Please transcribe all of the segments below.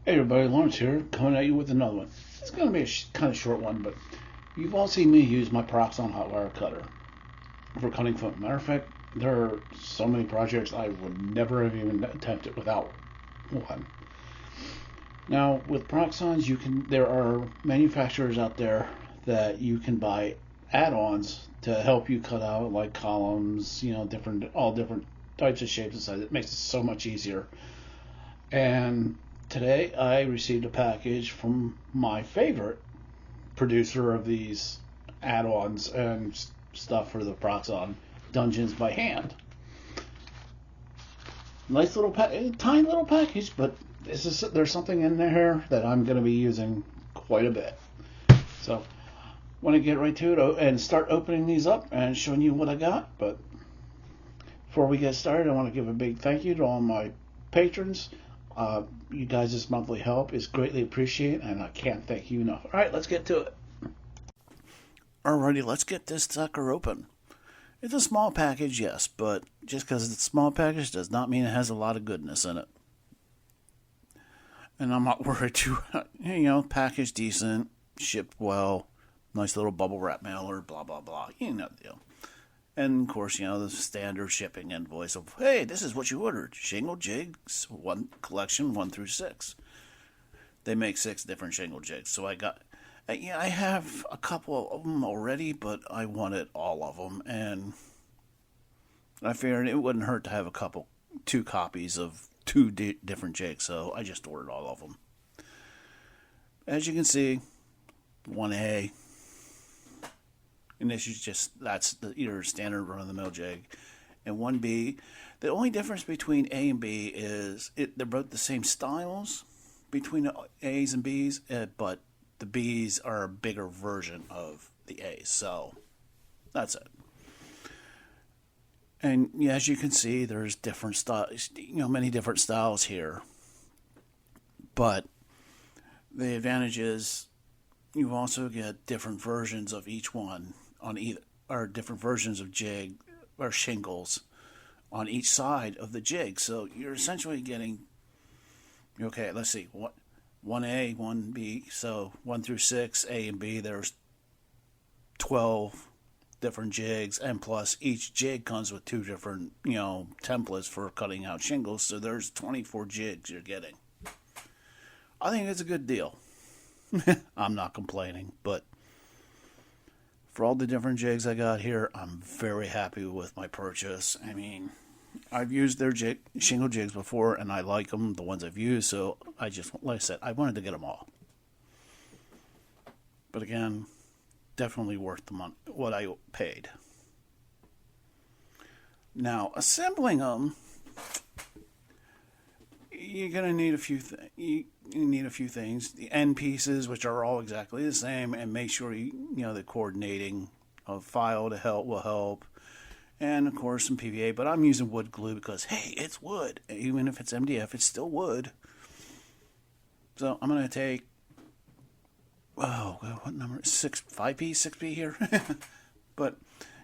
Hey everybody, Lawrence here, coming at you with another one. It's going to be a kind of short one, but you've all seen me use my Proxxon hot wire cutter for cutting foam. Matter of fact, there are so many projects I would never have even attempted without one. Now, with Proxxons, there are manufacturers out there that you can buy add-ons to help you cut out like columns, all different types of shapes and sizes. It makes it so much easier. And today I received a package from my favorite producer of these add-ons and stuff for the Proxxon Dungeons by Hand. Nice little tiny little package, but there's something in there that I'm going to be using quite a bit. So, want to get right to it and start opening these up and showing you what I got. But before we get started, I want to give a big thank you to all my patrons. You guys' monthly help is greatly appreciated, and I can't thank you enough. All right, let's get to it. Alrighty, let's get this sucker open. It's a small package, yes, but just because it's a small package does not mean it has a lot of goodness in it. And I'm not worried too. Package decent, shipped well, nice little bubble wrap mailer, blah blah blah. You know the deal. And of course, the standard shipping invoice of, hey, this is what you ordered. Shingle jigs, one collection 1 through 6. They make 6 different shingle jigs. So I have a couple of them already, but I wanted all of them. And I figured it wouldn't hurt to have 2 copies of 2 different jigs. So I just ordered all of them. As you can see, 1A. And this is that's your standard run-of-the-mill jig. And 1B, the only difference between A and B is they're both the same styles between the A's and B's, but the B's are a bigger version of the A's. So that's it. And as you can see, there's different styles, many different styles here. But the advantage is you also get different versions of each one on either, or different versions of jig or shingles on each side of the jig. So you're essentially getting, okay, let's see, 1A, 1B, so 1 through 6, A and B, there's 12 different jigs, and plus each jig comes with 2 different, templates for cutting out shingles, so there's 24 jigs you're getting. I think it's a good deal. I'm not complaining, but for all the different jigs I got here, I'm very happy with my purchase. I mean, I've used their shingle jigs before, and I like them, the ones I've used, so like I said, I wanted to get them all. But again, definitely worth the money, what I paid. Now, assembling them, you're gonna need a few things. You need a few things. The end pieces, which are all exactly the same, and make sure the coordinating of file will help, and of course some PVA. But I'm using wood glue because hey, it's wood. Even if it's MDF, it's still wood. So I'm gonna take what number? 5P, 6P here. But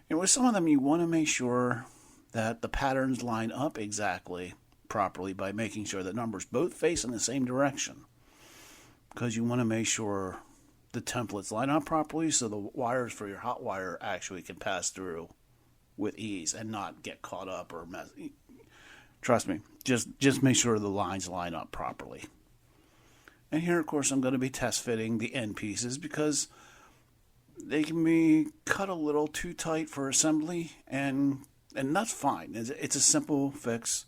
with some of them, you want to make sure that the patterns line up exactly properly by making sure the numbers both face in the same direction, because you want to make sure the templates line up properly so the wires for your hot wire actually can pass through with ease and not get caught up or mess. Trust me, just make sure the lines line up properly. And here, of course, I'm going to be test fitting the end pieces because they can be cut a little too tight for assembly, and that's fine. It's a simple fix.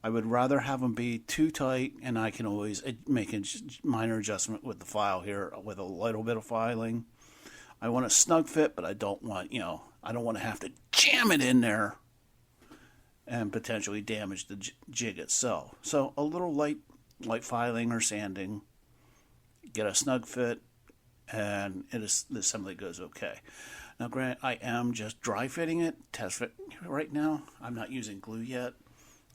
I would rather have them be too tight, and I can always make a minor adjustment with the file here with a little bit of filing. I want a snug fit, but I don't want, I don't want to have to jam it in there and potentially damage the jig itself. So a little light filing or sanding, get a snug fit, and the assembly goes okay. Now, granted, I am just dry fitting it, test fit right now. I'm not using glue yet.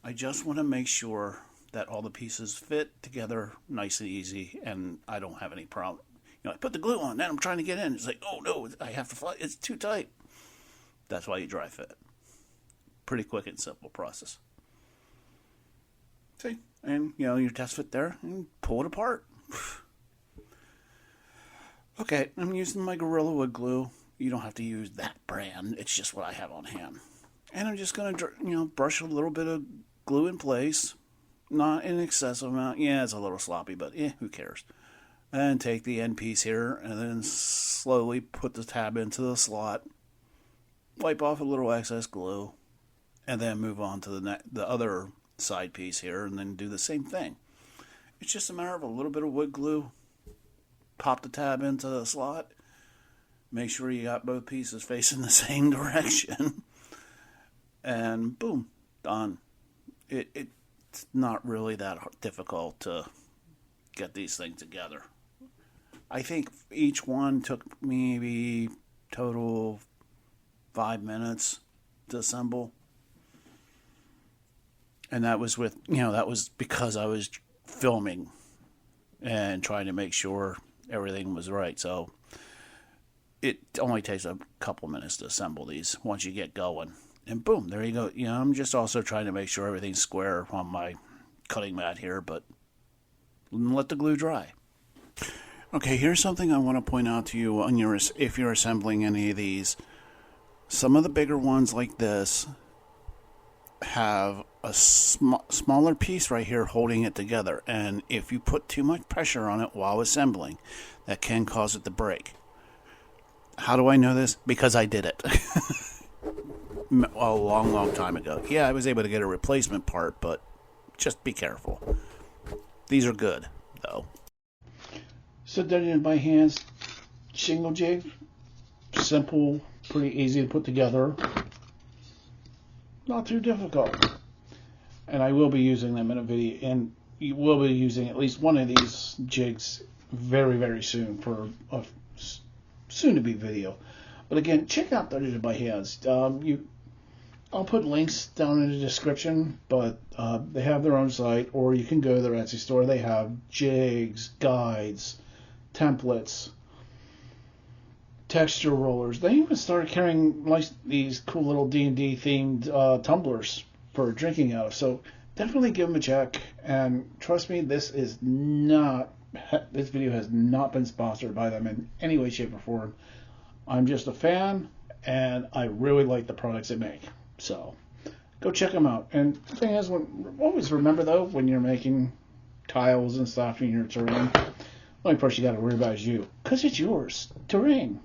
I just want to make sure that all the pieces fit together nice and easy, and I don't have any problem. I put the glue on, then I'm trying to get in. It's like, oh no, I have to fly. It's too tight. That's why you dry fit. Pretty quick and simple process. See, and your test fit there, and pull it apart. Okay, I'm using my Gorilla Wood glue. You don't have to use that brand. It's just what I have on hand. And I'm just going to, brush a little bit of glue in place. Not an excessive amount. Yeah, it's a little sloppy, but who cares? And take the end piece here and then slowly put the tab into the slot. Wipe off a little excess glue. And then move on to the other side piece here and then do the same thing. It's just a matter of a little bit of wood glue. Pop the tab into the slot. Make sure you got both pieces facing the same direction. And boom, done. It's not really that difficult to get these things together. I think each one took maybe total 5 minutes to assemble. And that was that was because I was filming and trying to make sure everything was right. So it only takes a couple minutes to assemble these once you get going. And boom, there you go. I'm just also trying to make sure everything's square on my cutting mat here, but let the glue dry. Okay, here's something I want to point out to you if you're assembling any of these. Some of the bigger ones like this have a smaller piece right here holding it together, and if you put too much pressure on it while assembling, that can cause it to break. How do I know this? Because I did it a long time ago. Yeah, I was able to get a replacement part, but just be careful. These are good, though. So done it in my hands. Shingle jig. Simple, pretty easy to put together. Not too difficult. And I will be using them in a video, and you will be using at least one of these jigs very, very soon for a soon-to-be video. But again, check out Done It in My Hands. I'll put links down in the description, but they have their own site, or you can go to their Etsy store. They have jigs, guides, templates, texture rollers. They even started carrying these cool little D&D themed tumblers for drinking out of. So definitely give them a check. And trust me, this video has not been sponsored by them in any way, shape, or form. I'm just a fan, and I really like the products they make. So go check them out. And the thing is, always remember though, when you're making tiles and stuff in your terrain, the only person you got to worry about is you, because it's yours. Terrain.